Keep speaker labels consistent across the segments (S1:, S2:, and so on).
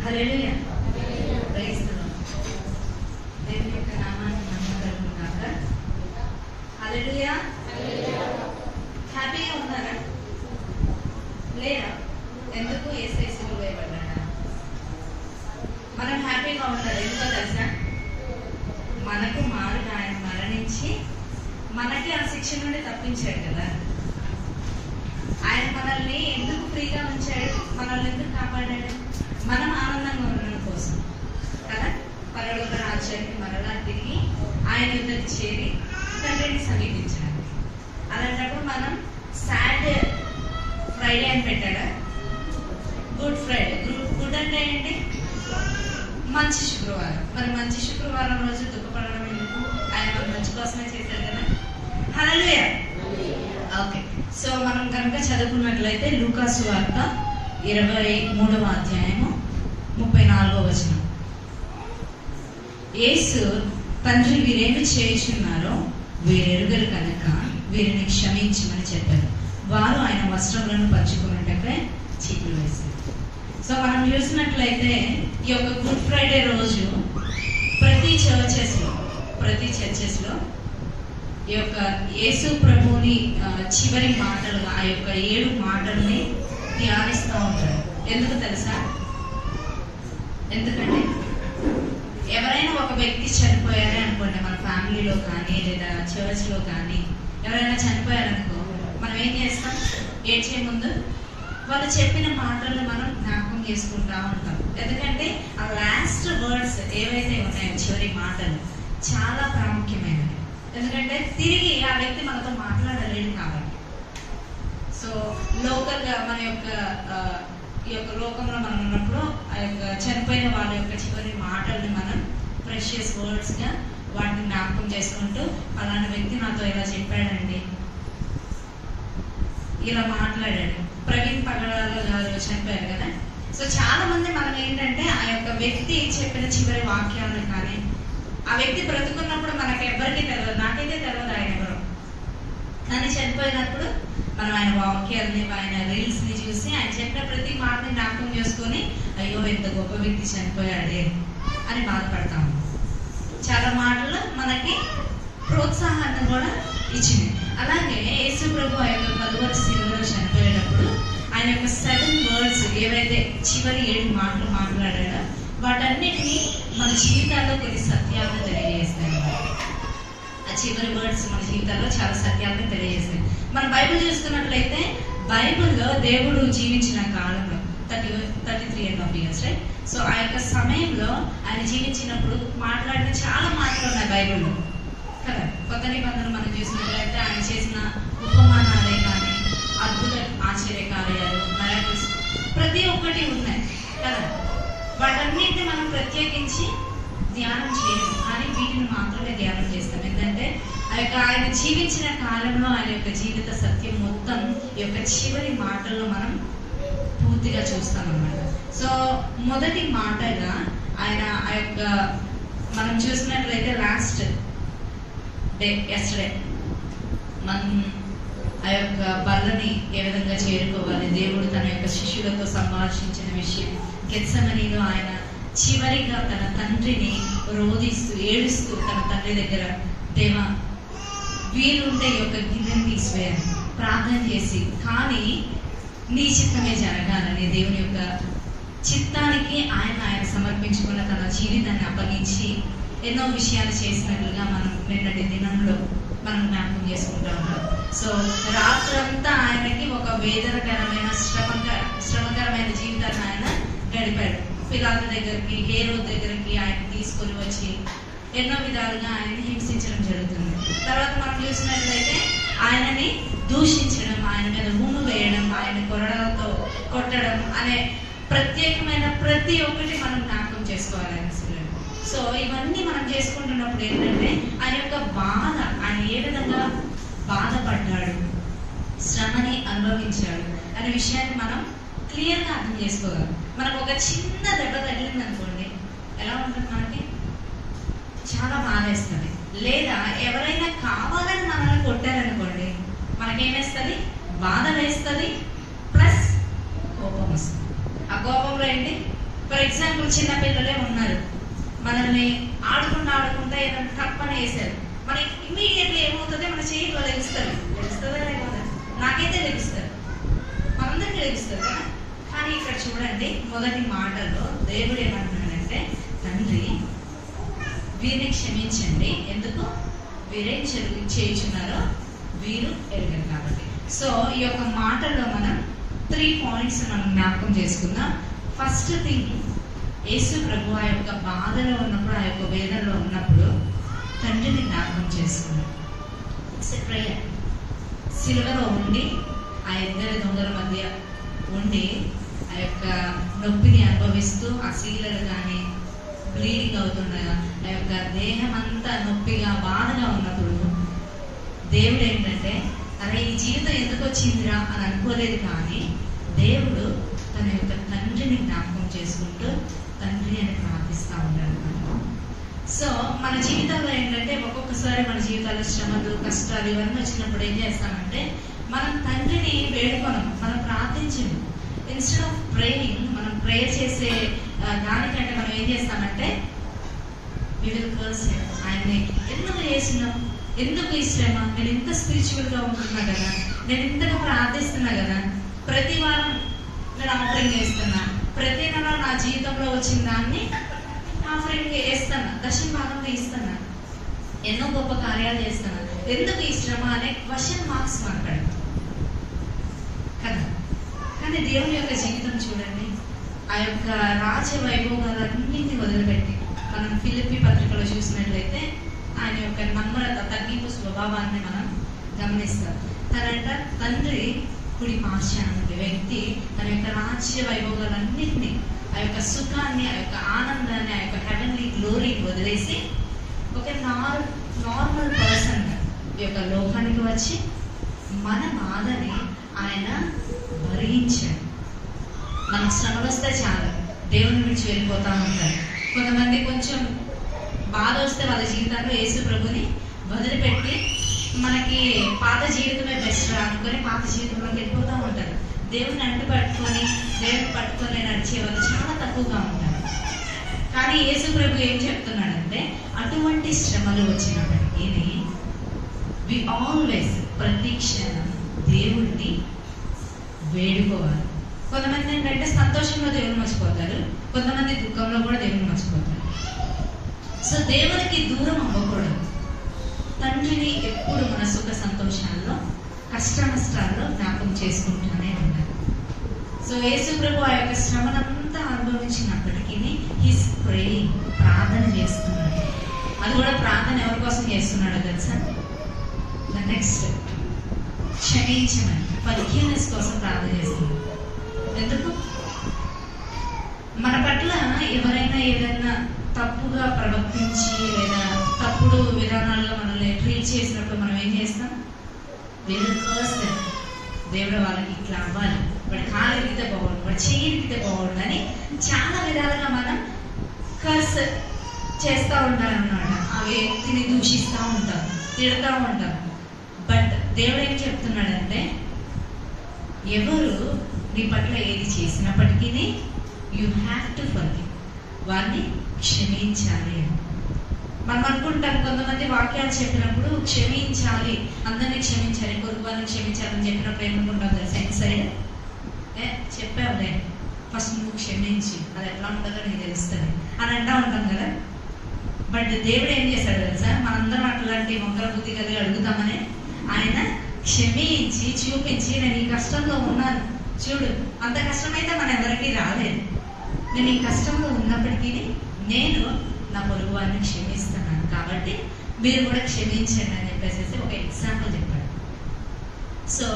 S1: Hallelujah, praise the lord. దేవుని యొక్క నామానికి మహిమ కలుగును గాక. హల్లెలూయా. హ్యాపీగా ఉన్నారా? లేరా? ఎందుకు? యేసయ్య సిలువ వేయబడ్డాడా? మనం హ్యాపీగా ఉండాలి. ఎందుకో తెలుసా? మనకు మారుగా ఆయన మరణించి మనకి ఆ శిక్ష నుండి తప్పించాడు కదా. ఆయన మనల్ని ఎందుకు ఫ్రీగా ఉంచాడు? మనల్ని ఎందుకు కాపాడాడు? మనం ఆనందంగా ఉండడం కోసం కదా. పరలోక రాజ్యానికి మరలా తిరిగి ఆయన యుద్ధకి చేరి తండ్రిని సమీపించాడు. అలాంటప్పుడు మనం సాడ్ ఫ్రైడే అని పెట్టాడా? Good Friday. గుడ్ అంటే ఏంటి? మంచి శుక్రవారం. మరి మంచి శుక్రవారం రోజు దుఃఖపడడం ఎందుకు? ఆయన మన మంచి కోసమే చేశాడు కదా. హల్లెలూయా. ఓకే, సో మనం కనుక చదువుకున్నట్లయితే లూకా సువార్త 23వ అధ్యాయము 34వ వచనం. యేసు, తండ్రి వీరేమి చేయుచున్నారో వీరెరుగరు కనుక వీరిని క్షమించమని చెప్పారు. వారు ఆయన వస్త్రములను పంచుకున్నట్టుగా చీపులు వేశారు. సో మనం చూసినట్లయితే ఈ యొక్క గుడ్ ఫ్రైడే రోజు ప్రతి చర్చెస్ లో ఈ యొక్క యేసు ప్రభువుని చివరి మాటలు, ఆ యొక్క 7 మాటల్ని ధ్యానిస్తూ ఉంటారు. ఎందుకు తెలుసా? ఎందుకంటే ఎవరైనా ఒక వ్యక్తి చనిపోయారే అనుకోండి, మన ఫ్యామిలీలో కానీ లేదా చర్చ్లో కానీ ఎవరైనా చనిపోయారనుకో, మనం ఏం చేస్తాం? ఏడ్చే ముందు వాళ్ళు చెప్పిన మాటలను మనం జ్ఞాపకం చేసుకుంటా ఉంటాం. ఎందుకంటే ఆ లాస్ట్ వర్డ్స్ ఏవైతే ఉన్నాయో, చివరి మాటలు చాలా ప్రాముఖ్యమైనవి. ఎందుకంటే తిరిగి ఆ వ్యక్తి మనతో మాట్లాడలేడు కాబట్టి. సో లోకల్గా మన యొక్క ఈ యొక్క లోకంలో మనం ఉన్నప్పుడు ఆ యొక్క చనిపోయిన వాళ్ళ యొక్క చివరి మాటల్ని మనం ప్రెషియస్ వర్డ్స్గా వాటిని జ్ఞాపకం చేసుకుంటూ, అలాంటి వ్యక్తి నాతో ఇలా చెప్పాడండి, ఇలా మాట్లాడాడు. ప్రవీణ్ పగడాల గారు చనిపోయారు కదా. సో చాలా మంది మనం ఏంటంటే ఆ యొక్క వ్యక్తి చెప్పిన చివరి వాక్యాలను కానీ, ఆ వ్యక్తి బ్రతుకున్నప్పుడు మనకు ఎవరికి తెలియదు, నాకైతే తెలియదు ఆయన ఎవరు, కానీ చనిపోయినప్పుడు మనం ఆయన వాక్యాలని, ఆయన రీల్స్ ని చూసి ఆయన చెప్పిన ప్రతి మాటని జ్ఞాపకం చేసుకొని, అయ్యో ఎంత గొప్ప వ్యక్తి చనిపోయాడే అని బాధపడతాము. చాలా మాటలు మనకి ప్రోత్సాహాన్ని కూడా ఇచ్చింది. అలాగే యేసు ప్రభు ఆ యొక్క 10వ శిలువలో చనిపోయేటప్పుడు ఆయన యొక్క 7 words ఏవైతే చివరి 7 మాటలు మాట్లాడాడో వాటన్నిటినీ మన జీవితాల్లో కొన్ని సత్యాలను తెలియజేస్తాయి. ఆ చివరి వర్డ్స్ మన జీవితాల్లో చాలా సత్యాలను తెలియజేస్తాయి. మన బైబిల్ చూసుకున్నట్లయితే బైబిల్లో దేవుడు జీవించిన కాలంలో 33.5 years, రైట్? సో ఆ యొక్క సమయంలో ఆయన జీవించినప్పుడు మాట్లాడిన చాలా మాటలు ఉన్నాయి బైబిల్లో కదా. కొత్త నిబంధనలు మనం చూసినట్లయితే ఆయన చేసిన ఉపమానాలే కానీ, అద్భుత ఆశ్చర్య కార్యాలు, మిరాకిల్స్ ప్రతి ఒక్కటి ఉన్నాయి కదా. వాటన్నిటిని మనం ప్రత్యేకించి ధ్యానం చేయము, కానీ వీటిని మాత్రమే ధ్యానం చేస్తాం. ఎందుకంటే ఆ యొక్క ఆయన జీవించిన కాలంలో ఆయన యొక్క జీవిత సత్యం మొత్తం ఈ యొక్క చివరి మాటల్లో మనం పూర్తిగా చూస్తాం అన్నమాట. సో మొదటి మాటగా ఆయన ఆ యొక్క మనం చూసినట్లయితే లాస్ట్ డే ఎస్టర్డే మనం ఆ యొక్క బల్లని ఏ విధంగా చేరుకోవాలి, దేవుడు తన యొక్క శిష్యులతో సంభాషించిన విషయం, గెత్సెమనీలో ఆయన చివరిగా తన తండ్రిని రోధిస్తూ ఏడుస్తూ తన తండ్రి దగ్గర, దేవా వీలుంటే ఈ యొక్క గిన్నెని తీసివేయాలి ప్రార్థన చేసి, కానీ నీ చిత్తమే జరగాలని దేవుని యొక్క చిత్తానికి ఆయన సమర్పించుకున్న తన జీవితాన్ని అప్పగించి ఎన్నో విషయాలు చేసినట్లుగా మనం నిన్నటి దినంలో మనం జ్ఞాపకం చేసుకుంటూ ఉన్నాం. సో రాత్రంతా ఆయనకి ఒక వేదనకరమైన శ్రమకరమైన జీవితాన్ని ఆయన గడిపాడు. పిలాతు దగ్గరికి, హేరోదు దగ్గరికి ఆయన తీసుకొని వచ్చి ఎన్నో విధాలుగా ఆయనని హింసించడం జరుగుతుంది. తర్వాత మనం చూసినట్లయితే ఆయనని దూషించడం, ఆయన మీద ఉమ్ము వేయడం, ఆయన కొరడాలతో కొట్టడం అనే ప్రత్యేకమైన ప్రతి ఒక్కటి మనం జ్ఞాపకం చేసుకోవాలి ఆయన శిలువలో. సో ఇవన్నీ మనం చేసుకుంటున్నప్పుడు ఏంటంటే ఆయన యొక్క బాధ, ఆయన ఏ విధంగా బాధపడ్డాడు, శ్రమని అనుభవించాడు అనే విషయాన్ని మనం క్లియర్గా అర్థం చేసుకోగలం. మనకు ఒక చిన్న దెబ్బ తగిలింది అనుకోండి, ఎలా ఉంటుంది? మనకి చాలా బాధేస్తుంది. లేదా ఎవరైనా కావాలని మనల్ని కొట్టారనుకోండి, మనకేమేస్తుంది? బాధ వేస్తుంది, ప్లస్ కోపం వస్తుంది. ఆ కోపంలో ఏంటి? ఫర్ ఎగ్జాంపుల్ చిన్న పిల్లలే ఉన్నారు, మనల్ని ఆడుకుంటా ఏదైనా తప్పని వేశారు, మనకి ఇమ్మీడియట్లీ ఏమవుతుంది, మన చేతిలో లెగుస్తుందా లేకపోతే? నాకైతే లెగుస్తుంది, మనందరికీ లెగుస్తుంది కదా. కానీ ఇక్కడ చూడండి, మొదటి మాటలో దేవుడు ఏమంటున్నాడంటే, తండ్రి వీరిని క్షమించండి, ఎందుకు వీరేం చేయుచున్నారో వీరు ఎరగరు కాబట్టి. సో ఈ యొక్క మాటల్లో మనం 3 పాయింట్స్ మనం జ్ఞాపకం చేసుకుందాం. ఫస్ట్ థింగ్, యేసు ప్రభు ఆ యొక్క బాధలో ఉన్నప్పుడు, ఆ యొక్క వేదనలో ఉన్నప్పుడు తండ్రిని జ్ఞాపకం చేసుకున్నాడు. It's a prayer. సిలువలో ఉండి ఆ ఇద్దరి దొంగల మధ్య ఉండి ఆ యొక్క నొప్పిని అనుభవిస్తూ, ఆ శీలలు కానీ బ్లీడింగ్ అవుతుండగా, ఆ యొక్క దేహం అంతా నొప్పిగా బాధగా ఉన్నప్పుడు దేవుడు ఏంటంటే, అరే ఈ జీవితం ఎందుకు వచ్చిందిరా అని అనుకోలేదు, కానీ దేవుడు తన యొక్క తండ్రిని జ్ఞాపకం చేసుకుంటూ తండ్రి అని ప్రార్థిస్తూ ఉంటాడు. సో మన జీవితంలో ఏంటంటే, ఒక్కొక్కసారి మన జీవితాల్లో శ్రమలు, కష్టాలు ఇవన్నీ వచ్చినప్పుడు ఏం చేస్తామంటే, మనం తండ్రిని వేడుకోను, మనం ప్రార్థించము. ఇన్స్టెడ్ ఆఫ్ ప్రేయింగ్, మనం ప్రేయర్ చేసే దానికంటే మనం ఏం చేస్తామంటే, వి విల్ కర్స్ హిమ్. ఆయన్ని ఎందుకు చేసినాం, ఎందుకు ఈ శ్రమ, నేను ఇంత స్పిరిచువల్గా ఉంటున్నా కదా, నేను ఇంతగా ప్రార్థిస్తున్నా కదా, ప్రతి వారం నేను ఆఫరింగ్ వేస్తున్నా, ప్రతి నెల నా జీవితంలో వచ్చిన దాన్ని ఆఫరింగ్ వేస్తున్నా, దశమ భాగంలో ఇస్తున్నా, ఎన్నో గొప్ప కార్యాలు చేస్తున్నా, ఎందుకు ఈ శ్రమ అనే క్వశ్చన్ మార్క్స్ మాట్లాడతాం కదా. కానీ దేవుని యొక్క జీవితం చూడండి, ఆ యొక్క రాజ వైభోగాలన్నింటినీ వదిలిపెట్టి, మనం ఫిలిప్పీ పత్రికలో చూసినట్లయితే ఆయన యొక్క నమ్రత, తగ్గింపు స్వభావాన్ని మనం గమనిస్తాం. తనంట తండ్రి కుడి పార్శ్వాన వ్యక్తి తన యొక్క రాజ్య వైభోగాలన్నింటినీ, ఆ యొక్క సుఖాన్ని, ఆ యొక్క ఆనందాన్ని, ఆ యొక్క హెవెన్లీ గ్లోరీని వదిలేసి ఒక నార్మల్ పర్సన్ ఈ యొక్క లోకానికి వచ్చి మన బాధని ఆయన భరించాడు. మనకు శ్రమలు వస్తే చాలు దేవుని విడిచి వెళ్ళిపోతూ ఉంటారు. కొంతమంది కొంచెం బాధ వస్తే వాళ్ళ జీవితాల్లో యేసు ప్రభుని వదిలిపెట్టి మనకి పాత జీవితమే బెస్ట్ అనుకొని పాత జీవితంలోకి వెళ్ళిపోతూ ఉంటారు. దేవుని పట్టుకొని నడిచే వాళ్ళు చాలా తక్కువగా ఉంటారు. కానీ యేసు ప్రభు ఏం చెప్తున్నాడంటే, అటువంటి శ్రమలు వచ్చినప్పటికీ వి ఆల్వేస్, ప్రతి క్షణం దేవుడిని వేడుకోవాలి. కొంతమంది ఏంటంటే సంతోషంలో దేవుని మర్చిపోతారు, కొంతమంది దుఃఖంలో కూడా దేవుని మర్చిపోతారు. సో దేవునికి దూరం అవ్వకూడదు. తండ్రిని ఎప్పుడు మన సుఖ సంతోషాల్లో, కష్ట నష్టాల్లో జ్ఞాపకం చేసుకుంటూనే ఉండాలి. సో యేసు ప్రభు ఆ యొక్క శ్రమనంతా అనుభవించినప్పటికీ హిస్ ప్రేయింగ్, ప్రార్థన చేస్తున్నాడు. అది కూడా ప్రార్థన ఎవరి కోసం చేస్తున్నాడో తెలుసా? ద నెక్స్ట్, క్షమించమని, ఫర్గివ్నెస్ కోసం ప్రార్థన చేస్తున్నాడు. ఎందుకు? మన పట్ల ఎవరైనా ఏదైనా తప్పుగా ప్రవర్తించి లేదా తప్పుడు విధానాల్లో మనల్ని ట్రీట్ చేసినప్పుడు మనం ఏం చేస్తాం? దేవుడు వాళ్ళకి ఇట్లా అవ్వాలి, వాడి కాలు ఎక్కితే బాగుండు, వాడి చెయ్యి ఎక్కితే బాగుండు అని చాలా విధాలుగా మనం కర్స్ చేస్తూ ఉంటాం అన్నమాట. ఆ వ్యక్తిని దూషిస్తూ ఉంటాం, తిడుతూ ఉంటాం. బట్ దేవుడు ఏం చెప్తున్నాడంటే, ఎవరు నీ పట్ల ఏది చేసినప్పటికీ యూ హ్యావ్ టు ఫర్గివ్, వారిని క్షమించాలి. మనం అనుకుంటాం, కొంతమంది వాక్యాలు చెప్పినప్పుడు క్షమించాలి, అందరినీ క్షమించాలి, పొరుగు వారిని క్షమించాలని చెప్పినప్పుడు ఏమనుకుంటాం తెలుసా? సైడ్ చెప్పావులే, ఫస్ట్ నువ్వు క్షమించి అది ఎట్లా ఉంటుందో నీకు తెలుస్తుంది అని అంటూ ఉంటాం కదా. బట్ దేవుడు ఏం చేశాడు తెలుసా? మనందరం అట్లాంటి మొక్కల బుద్ధి కలిగి అడుగుతామని ఆయన క్షమించి చూపించి, నేను ఈ కష్టంలో ఉన్నాను చూడు, అంత కష్టమైతే మన ఎవరికి రాలేదు, నేను ఈ కష్టంలో ఉన్నప్పటికీ నేను నా పొరుగు వారిని క్షమిస్తున్నాను, కాబట్టి మీరు కూడా క్షమించండి అని చెప్పేసి ఒక ఎగ్జాంపుల్ చెప్పాడు. సో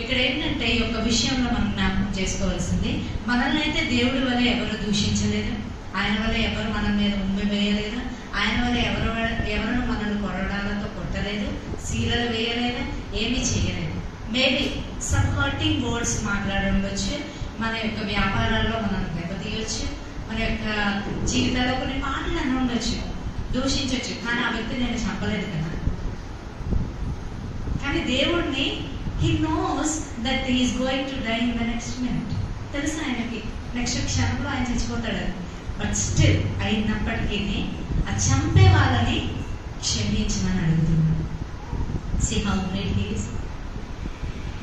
S1: ఇక్కడ ఏంటంటే, ఈ యొక్క విషయంలో మనం జ్ఞాపకం చేసుకోవాల్సింది, మనల్ని అయితే దేవుడి వల్ల ఎవరు దూషించలేదు, ఆయన వల్ల ఎవరు మన మీద ఉమ్మి వేయలేదు, ఆయన వల్ల ఎవరు మనల్ని కొరడాలతో కొట్టలేదు, శీలలు వేయలేదు, ఏమీ చేయలేదు. మేబీ సమ్ హర్టింగ్ వర్డ్స్ మాట్లాడుండొచ్చు, మన యొక్క వ్యాపారాల్లో మనం దెబ్బతీయొచ్చు, మన యొక్క జీవితాల్లో కొన్ని మాటలు అని ఉండొచ్చు, దూషించవచ్చు. కానీ ఆ వ్యక్తి నేను చంపలేదు కదా. కానీ దేవుడిని, he knows that he is going to die in the next minute. తెలుసు ఆయనకి నెక్స్ట్ క్షణంలో ఆయన చచ్చిపోతాడు. బట్ స్టిల్ అయినప్పటికీ ఆ చంపే వాళ్ళని క్షమించమని అడుగుతున్నాడు. See how great he is.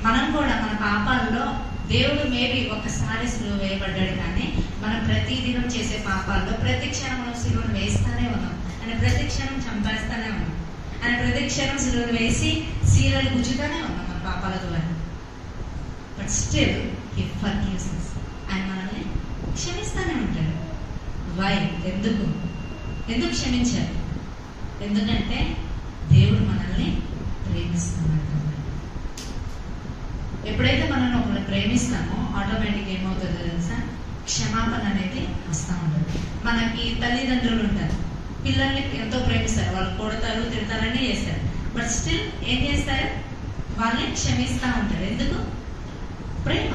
S1: మనం కూడా మన పాపాల్లో దేవుడు మేబీ ఒకసారి సిలువ వేయబడ్డాడు, కానీ మనం ప్రతిదినం చేసే పాపాల్లో ప్రతి క్షణం మనం సిలువను వేస్తానే ఉన్నాం. ఆయన ప్రతి క్షణం చంపేస్తానే ఉన్నాం. ఆయన ప్రతి క్షణం సిలువను వేసి సీరలు గుచ్చుతానే ఉన్నాం మన పాపాల ద్వారా. But still he forgives us. ఆయన మనల్ని క్షమిస్తానే ఉంటాడు. వై? ఎందుకు క్షమించారు? ఎందుకంటే దేవుడు మనల్ని ప్రేమిస్తున్నాడు. ఎప్పుడైతే మనం ఒకరిని ప్రేమిస్తామో ఆటోమేటిక్ ఏమవుతుందో తెలుసా? క్షమాపణ అనేది వస్తూ ఉంటుంది. మనకి తల్లిదండ్రులు ఉంటారు, పిల్లల్ని ఎంతో ప్రేమిస్తారు, వాళ్ళు కొడతారు, తిడతారని చేస్తారు. బట్ స్టిల్ ఏం చేస్తారు? వాళ్ళని క్షమిస్తూ ఉంటారు. ఎందుకు? ప్రేమ.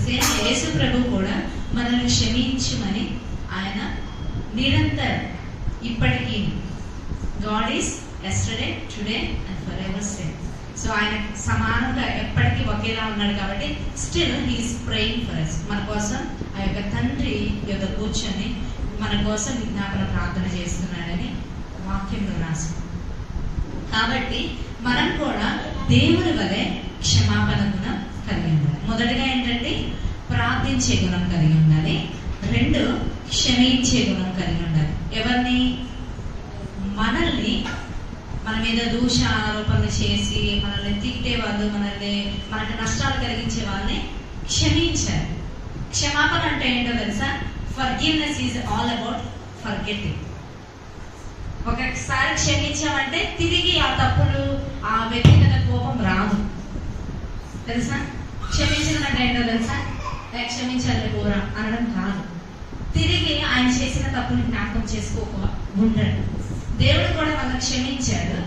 S1: సేమ్ యేసు ప్రభు కూడా మనల్ని క్షమించమని ఆయన నిరంతరం ఇప్పటికీ God is yesterday, today and forever same. So ఆయన సమానంగా ఎప్పటికీ ఒకేలా ఉన్నాడు కాబట్టి still he is praying for us. మన కోసం ఆ యొక్క తండ్రి యొక్క కూర్చొని మన కోసం విజ్ఞాపన ప్రార్థన చేస్తున్నాడని వాక్యంలో రాసి. కాబట్టి మనం కూడా దేవుని వలె క్షమాపణ గుణం కలిగి ఉండాలి. మొదటిగా ఏంటంటే ప్రార్థించే గుణం కలిగి ఉండాలి. 2, క్షమించే గుణం కలిగి ఉండాలి. ఎవరిని? మనల్ని మన మీద దూష ఆరోపణలు చేసి మనల్ని తిట్టే వాళ్ళు, మనకి నష్టాలు కలిగించే వాళ్ళని క్షమించాలి. క్షమాపణ అంటే ఏంటో తెలుసా? Forgiveness is all about forgetting. ఒకసారి క్షమించామంటే తిరిగి ఆ తప్పులు, ఆ వ్యక్తి మీద కోపం రాదు. తెలుసా? క్షమించడం అంటే ఏంటో తెలుసా? క్షమించాలి కూర అనడం కాదు. తిరిగి ఆయన చేసిన తప్పుని జ్ఞాపకం చేసుకోక ఉండడు. దేవుడు కూడా మనం క్షమించాడు,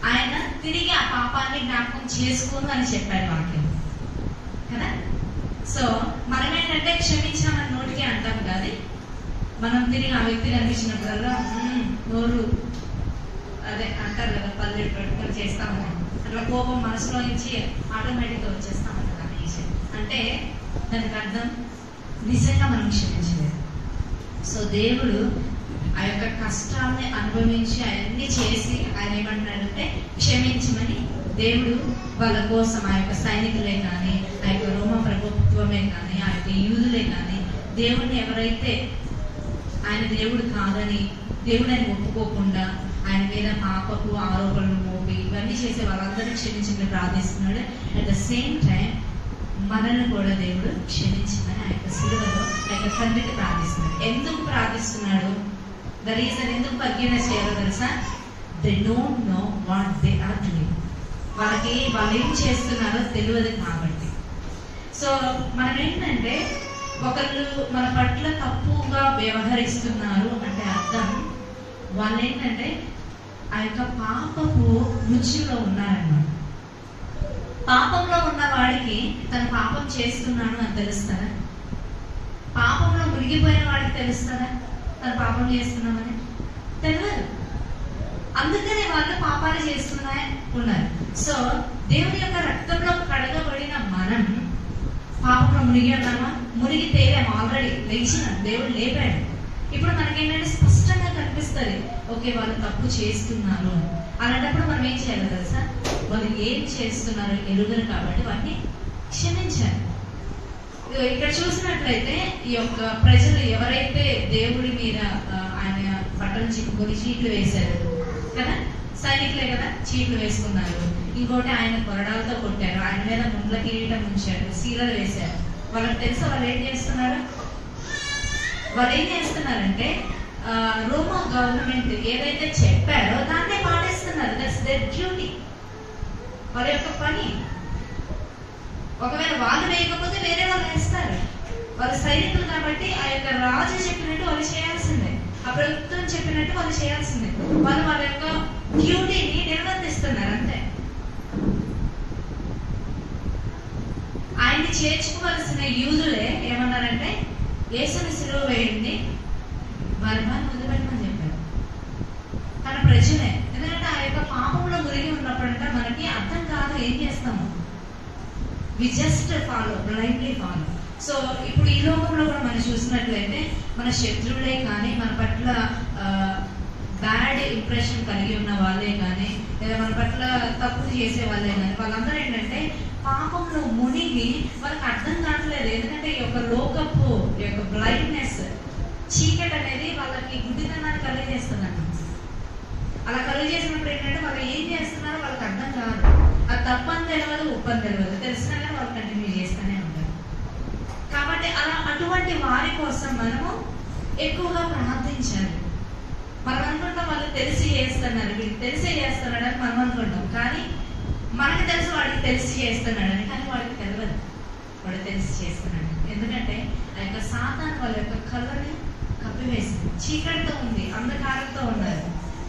S1: ఆయన తిరిగి ఆ పాపాన్ని జ్ఞాపకం చేసుకోను అని చెప్పాడు వాక్యం కదా. సో మనం ఏంటంటే క్షమించామని నోటికి అంటాం కాదు, మనం తిరిగి ఆ వ్యక్తి కనిపించినప్పుడల్లా నోరు అదే అంటారు కదా, పల్లె పెట్టుకొని చేస్తామని అట్లా కోపం మనసులో నుంచి ఆటోమేటిక్గా వచ్చేస్తామని అంటే దానికి అర్థం నిజంగా మనం క్షమించలేదు. సో దేవుడు ఆ యొక్క కష్టాన్ని అనుభవించి అవన్నీ చేసి ఆయన ఏమంటున్నాడంటే క్షమించమని. దేవుడు వాళ్ళ కోసం ఆ యొక్క సైనికులే కానీ, ఆ యొక్క రోమ ప్రభుత్వమే కానీ, ఆ యొక్క యూదులే కానీ, దేవుడిని ఎవరైతే ఆయన దేవుడు కాదని దేవుడు ఆయన ఒప్పుకోకుండా ఆయన మీద పాపపు ఆరోపణలు మోపి ఇవన్నీ చేసే వాళ్ళందరినీ క్షమించమని ప్రార్థిస్తున్నాడు. అట్ ద సేమ్ టైం మనల్ని కూడా దేవుడు క్షమించమని ఆ యొక్క సిలువలో ఆ యొక్క తండ్రికి ప్రార్థిస్తున్నాడు. ఎందుకు ప్రార్థిస్తున్నాడు? ద రీజన్ ఎందుకు ఫర్గివ్నెస్ చేయాలో తెలుసా? They don't know what they are doing. వాళ్ళు ఏం చేస్తున్నారో తెలియదు కాబట్టి. సో మనం ఏంటంటే ఒకళ్ళు మన పట్ల తప్పుగా వ్యవహరిస్తున్నారు అంటే అర్థం వాళ్ళు ఏంటంటే ఆ యొక్క పాపపు రుచిలో ఉన్నారన్నమాట. పాపంలో ఉన్న వాడికి తన పాపం చేస్తున్నాను అని తెలుస్తుందా? పాపంలో మునిగిపోయిన వాడికి తెలుస్తుందా తను పాపం చేస్తున్నామని? తెలియదు. అందుకనే వాళ్ళు పాపాలు ఉన్నారు. సో దేవుని యొక్క రక్తంలో కడగబడిన మనం పాపంలో మునిగి ఉన్నామా? మునిగి తేలాము, ఆల్రెడీ లేచినాం, దేవుడు లేపాడు. ఇప్పుడు మనకేంటంటే స్పష్టంగా కనిపిస్తుంది, ఓకే వాళ్ళు తప్పు చేస్తున్నారు అలాంటప్పుడు మనం ఏం చేయాలి తెలుసా? వాళ్ళు ఏం చేస్తున్నారు ఎరుగరు కాబట్టి వాటిని క్షమించాలి. ఇక్కడ చూసినట్లయితే ఈ యొక్క ప్రజలు ఎవరైతే దేవుడి మీద ఆయన బట్టలు చిక్కుకొని చీట్లు వేశారు కదా, సైనికులే కదా, చీట్లు వేసుకున్నారు. ఇంకోటి ఆయన కొరడాలతో కొట్టారు, ఆయన మీద ముండ్ల కిరీటం ఉంచారు, సీరలు వేశారు. వాళ్ళకి తెలుసా వాళ్ళు ఏం చేస్తున్నారంటే రోమా గవర్నమెంట్ ఏదైతే చెప్పారో దాన్నే పాటిస్తున్నారు. దట్స్ దేర్ డ్యూటీ, వాళ్ళ యొక్క పని. ఒకవేళ వాళ్ళు వేయకపోతే వేరే వాళ్ళు వేస్తారు. వాళ్ళ సైనికులు కాబట్టి ఆ యొక్క రాజు చెప్పినట్టు వాళ్ళు చేయాల్సిందే, ఆ ప్రభుత్వం చెప్పినట్టు వాళ్ళు చేయాల్సిందే. వాళ్ళు వాళ్ళ యొక్క డ్యూటీని నిర్వర్తిస్తున్నారు అంతే. ఆయన్ని చేర్చుకోవాల్సిన యూదులే ఏమన్నారంటే యేసుని సిలువ వేయండి, బర్బాన్ని వదిలిపెట్టమని చెప్పారు. తన ప్రజలే. ఎందుకంటే ఆ యొక్క పాపంలో మురిగి ఉన్నప్పుడంటే మనకి అర్థం కాదు ఏం చేస్తాము, we just follow, blindly follow. So ఇప్పుడు ఈ లోకంలో కూడా మనం చూసినట్లయితే మన శత్రువులే కానీ మన పట్ల బ్యాడ్ ఇంప్రెషన్ కలిగి ఉన్న వాళ్ళే కానీ లేదా మన పట్ల తప్పులు చేసే వాళ్ళే కానీ వాళ్ళందరూ ఏంటంటే పాపంలో మునిగి వాళ్ళకి అర్థం కావట్లేదు. ఎందుకంటే ఈ యొక్క లోకపు ఈ యొక్క బ్లైండ్నెస్, చీకటి అనేది వాళ్ళకి గుడ్డితనాన్ని కలిగజేస్తుందంట. అలా కలిగజేసినప్పుడు ఏంటంటే వాళ్ళు ఏం చేస్తున్నారో వాళ్ళకి అర్థం కాదు. అది తప్పని తెలియదు, ఉప్పని తెలియదు, తెలిసినా కానీ వాళ్ళు కంటిన్యూ చేస్తూనే ఉంటారు. కాబట్టి అటువంటి వారి కోసం మనము ఎక్కువగా ప్రార్థించాలి. మనం అనుకుంటాం వాళ్ళు తెలిసి చేస్తున్నారు, వీడికి తెలిసే చేస్తున్నాడని మనం అనుకుంటాం. కానీ మనకి తెలుసు వాడికి తెలిసి చేస్తున్నాడని, కానీ వాడికి తెలియదు వాడు తెలిసి చేస్తున్నాడు. ఎందుకంటే ఆ యొక్క సాతాను వాళ్ళ యొక్క కళ్ళని కప్పివేసింది. చీకటితో ఉంది, అంధకారంతో ఉన్నారు,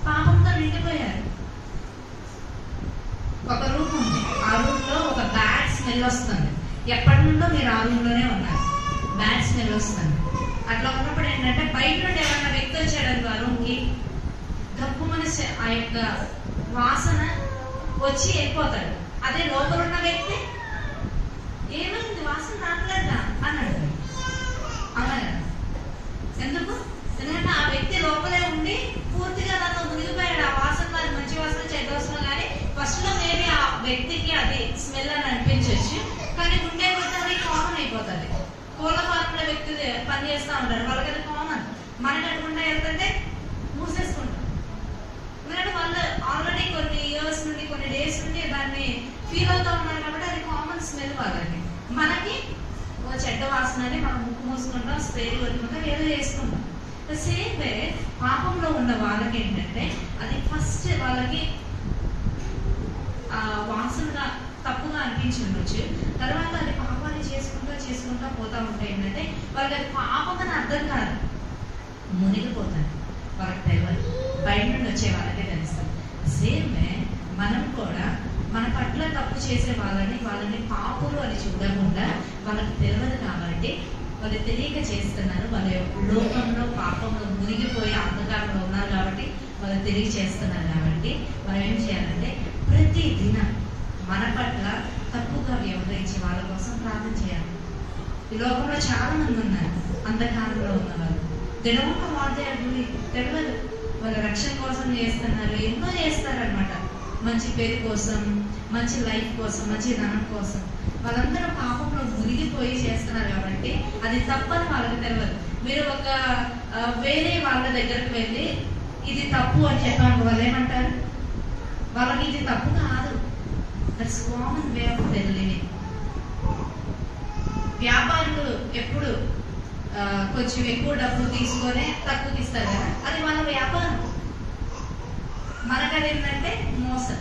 S1: పాపంతో నిండిపోయారు. ఒక రూమ్ ఉంది, ఆ రూమ్ లో ఒక బ్యాడ్ స్మెల్ వస్తుంది. ఎప్పటి నుండో మీరు ఆ రూమ్ లోనే ఉన్నారు, బ్యాడ్ స్మెల్ వస్తుంది. అట్లా ఉన్నప్పుడు ఏంటంటే బయట నుండి ఎవరైనా వ్యక్తి వచ్చాడు ఆ రూమ్ కి, గప్పు మనిషి ఆ యొక్క వాసన వచ్చి వెళ్ళిపోతాడు. అదే లోపల ఉన్న వ్యక్తి ఏమైంది వాసన రావట్లేదా అని అడుగుతాడు. అవునా? ఎందుకు? ఎందుకంటే ఆ వ్యక్తి లోపలే ఉండి పూర్తిగా దాంతో మునిగిపోయాడు. ఆ వాసనలో అది మంచి వాసన చెడ్డ వాసన కానీ ఫస్ట్ లో మేబీ ఆ వ్యక్తికి అది స్మెల్ అని అనిపించవచ్చు, కానీ ఉండే కొద్ది అది కామన్ అయిపోతుంది. కోళ్ళ ఫార్ముల వ్యక్తి పని చేస్తూ ఉంటారు, వాళ్ళకి అది కామన్. మనకి అటుకుంటే వెళ్తుంటే మూసేసుకుంటాం. ఎందుకంటే వాళ్ళు ఆల్రెడీ కొన్ని ఇయర్స్ నుండి కొన్ని డేస్ నుండి దాన్ని ఫీల్ అవుతూ ఉన్నారు కాబట్టి అది కామన్ స్మెల్ వాళ్ళకి. మనకి చెడ్డ వాసన అని మనం ముక్కు మూసుకుంటాం, స్ప్రే కొట్టుకుంటాం, ఏదో చేసుకుంటాం. సేమ్ వే పాపంలో ఉన్న వాళ్ళకి ఏంటంటే అది ఫస్ట్ వాళ్ళకి వాసనగా తప్పుగా అనిపించి ఉండొచ్చు. తర్వాత అది పాపాన్ని చేసుకుంటా పోతా ఉంటే ఏంటంటే వాళ్ళకి అది పాపమని అర్థం కాదు, మునిగిపోతారు. వాళ్ళకి తెలియదు, బయట నుండి వచ్చే వాళ్ళకే తెలుస్తుంది. సేమ్ వే మనం కూడా మన పట్ల తప్పు చేసే వాళ్ళని పాపులు అని చూడకుండా వాళ్ళకి తెలియదు కాబట్టి వాళ్ళు తెలియక చేస్తున్నారు. వాళ్ళ లోకంలో పాపంలో మునిగిపోయి అంధకారంలో ఉన్నారు కాబట్టి వాళ్ళు తెలియచేస్తున్నారు. కాబట్టి మనం ఏం చేయాలంటే ప్రతి దినం మన పట్ల తప్పుగా వ్యవహరించే వాళ్ళ కోసం ప్రార్థన చేయాలి. ఈ లోకంలో చాలా మంది ఉన్నారు అంధకారంలో ఉన్నవాళ్ళు. తెలియక వాళ్ళే తెలియదు, వాళ్ళ రక్షణ కోసం చేస్తున్నారు, ఎన్నో చేస్తారనమాట. మంచి పేరు కోసం, మంచి లైఫ్ కోసం, మంచి ధనం కోసం వాళ్ళందరూ పాపంలో మునిగిపోయి చేస్తున్నారు. కాబట్టి అది తప్పని వాళ్ళకి తెలియదు. మీరు ఒక వేరే వాళ్ళ దగ్గరకు వెళ్ళి ఇది తప్పు అని చెప్పాను, వాళ్ళు ఏమంటారు? వాళ్ళకి ఇది తప్పు కాదు, that's common way of living. వ్యాపారులు ఎప్పుడు కొంచెం ఎక్కువ డబ్బులు తీసుకొని తక్కువకి ఇస్తారు కదా, అది వాళ్ళ వ్యాపారం. మనకది ఏంటంటే మోసం.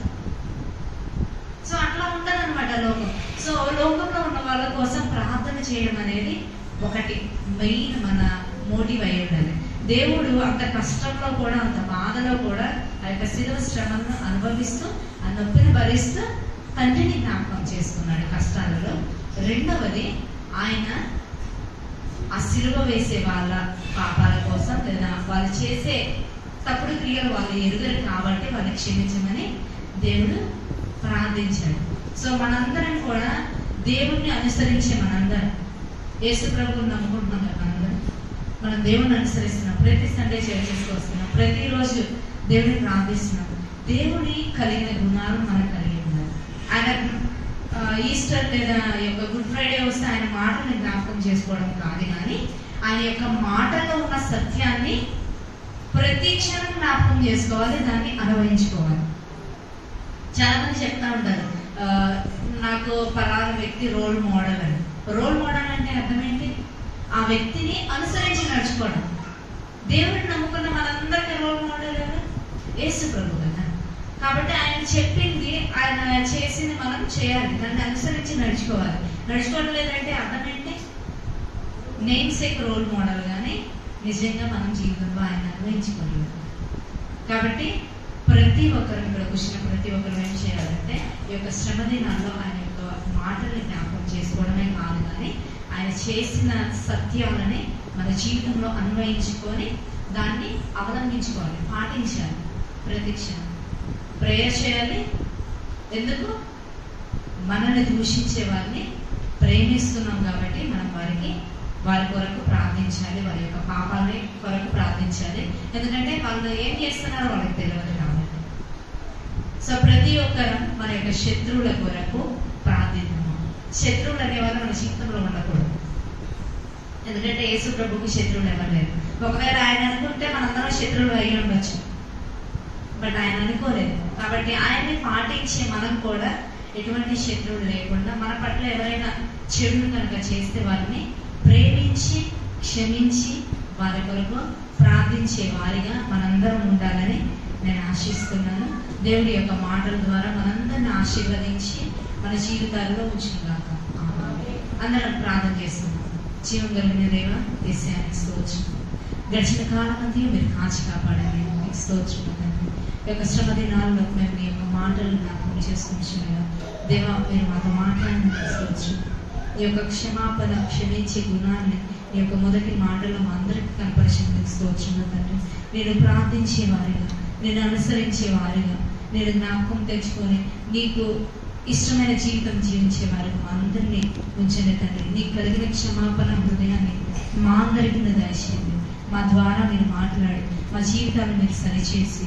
S1: సో అట్లా ఉంటుంది అనమాట లోకం. సో లోకంలో ఉన్న వాళ్ళ కోసం ప్రార్థన చేయడం అనేది ఒకటి మెయిన్ మన మోటివ్ అయి ఉండాలి. దేవుడు అంత కష్టంలో కూడా, అంత బాధలో కూడా ఆ యొక్క శిలువ శ్రమను అనుభవిస్తూ ఆ నొప్పిని భరిస్తూ తండ్రిని జ్ఞాపకం చేసుకున్నాడు కష్టాలలో. రెండవది, ఆయన ఆ శిలువ వేసే వాళ్ళ పాపాల కోసం లేదా వాళ్ళు చేసే తప్పుడు క్రియలు వాళ్ళు ఎరుగరు కాబట్టి వాళ్ళని క్షమించమని దేవుడు ప్రార్థించాడు. సో మనందరం కూడా దేవుణ్ణి అనుసరించే మనందరం యేసు ప్రభువుని నమ్ముకుంటున్నాం కదా, మనం దేవుణ్ణి అనుసరిస్తున్నాం. ప్రతి సండే చర్చికి వస్తున్నాం, ప్రతిరోజు దేవుడిని ప్రార్థిస్తున్నాం. దేవుని కలిగిన గుణాలు మనకు కలిగి ఉన్నారు. ఆయన ఈస్టర్ లేదా యొక్క గుడ్ ఫ్రైడే వస్తే ఆయన మాటని జ్ఞాపకం చేసుకోవడం కాదు, కానీ ఆయన యొక్క మాటలో ఉన్న సత్యాన్ని ప్రతి క్షణం జ్ఞాపకం చేసుకోవాలి, దాన్ని అనుభవించుకోవాలి. చాలా మంది చెప్తా ఉంటారు, నాకు పలానా వ్యక్తి రోల్ మోడల్ అని. రోల్ మోడల్ అంటే అర్థం ఏంటి? ఆ వ్యక్తిని అనుసరించి నడుచుకోవడం. దేవుడిని నమ్ముకున్న మనందరికీ రోల్ మోడల్ ఎవరు? యేసు ప్రభు కదా. కాబట్టి ఆయన చెప్పింది, ఆయన చేసింది మనం చేయాలి, దాన్ని అనుసరించి నడుచుకోవాలి. నడుచుకోవడం లేదంటే అర్థం ఏంటి? నేమ్ సేక్ రోల్ మోడల్, కానీ నిజంగా మనం జీవితంలో ఆయన అనుభవించుకోలేదు. కాబట్టి ప్రతి ఒక్కరు ఇక్కడ కూర్చున్న ప్రతి ఒక్కరు ఏం చేయాలంటే ఈ యొక్క శ్రమ దినాల్లో ఆయన యొక్క మాటల్ని జ్ఞాపకం చేసుకోవడమే కాదు, కానీ ఆయన చేసిన సత్యాలని మన జీవితంలో అన్వయించుకొని దాన్ని అవలంబించుకోవాలి, పాటించాలి. ప్రతి క్షణం ప్రేయర్ చేయాలి. ఎందుకు? మనల్ని దూషించే వారిని ప్రేమిస్తున్నాం కాబట్టి మనం వారి కొరకు ప్రార్థించాలి, వారి యొక్క పాపాల కొరకు ప్రార్థించాలి. ఎందుకంటే వాళ్ళు ఏం చేస్తున్నారో వాళ్ళకి తెలియదు కాబట్టి. సో ప్రతి ఒక్కరు మన యొక్క శత్రువుల కొరకు ప్రార్థిద్దాము. శత్రువులు అనేవాళ్ళు మన జీవితంలో ఉండకూడదు. ఎందుకంటే యేసు ప్రభుకి శత్రువులు ఎవరు లేరు. ఒకవేళ ఆయన అనుకుంటే మనందరం శత్రువులు అయి ఉండొచ్చు, బట్ ఆయన అనుకోలేదు. కాబట్టి ఆయన్ని పాటించే మనం కూడా ఎటువంటి శత్రువులు లేకుండా మన పట్ల ఎవరైనా చెడును కనుక చేస్తే వారిని ప్రేమించి క్షమించి వారి కొరకు ప్రార్థించే వారిగా మనందరం ఉండాలని నేను ఆశిస్తున్నాను. దేవుడి యొక్క మాటల ద్వారా మనందరిని ఆశీర్వదించి మన జీవితాల్లో ఉంచుగాక. అందరం ప్రార్థన చేస్తున్నాం. జీవం కలిగిన దేవ, యేసయ్యానికి స్తోత్రం. గడిచిన కాలం అంతా మీరు కాచి కాపాడాలి, మీకు స్తోత్రం. ఈ యొక్క శ్రమ దినాల్లో మేము మీ యొక్క మాటలు జ్ఞాపకం చేసుకుంటున్నాం దేవా. మీరు మాతో మాట్లాడిన స్తోత్రం. ఈ యొక్క క్షమాపణ, క్షమించే గుణాన్ని ఈ యొక్క మొదటి మాటలు మా అందరికీ కనపరిచిన స్తోత్రం తండ్రి. నేను ప్రార్థించే వారిగా, నేను అనుసరించే వారిగా, నేను జ్ఞాపకం తెచ్చుకొని నీకు ఇష్టమైన జీవితం జీవించే వారికి మా అందరినీ ఉంచండి తండ్రి. నీకు కలిగిన క్షమాపణ హృదయాన్ని మా అందరికీ దయచేయండి. మా ద్వారా మీరు మాట్లాడి మా జీవితాలను మీరు సరిచేసి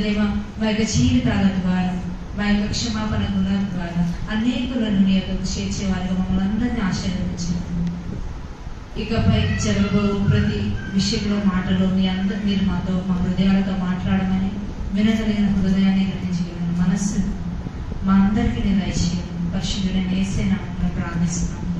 S1: దేవా, మా యొక్క జీవితాల ద్వారా, మా యొక్క క్షమాపణ గుణాల ద్వారా అనేకులను నీ యొక్క చేర్చే వారిగా మమ్మల్ని అందరినీ ఆశీర్వదించండి. ఇకపై జరగబో ప్రతి విషయంలో మాటలో మీరు మాతో, మా హృదయాలతో మాట్లాడమని, వినగలిగిన హృదయాన్ని గ్రహించగలిగిన మనస్సు మా అందరికీ నేను దయచేయాలి. పరిశుద్ధుడైన యేసయ్య నామములో ప్రార్థిస్తున్నాను.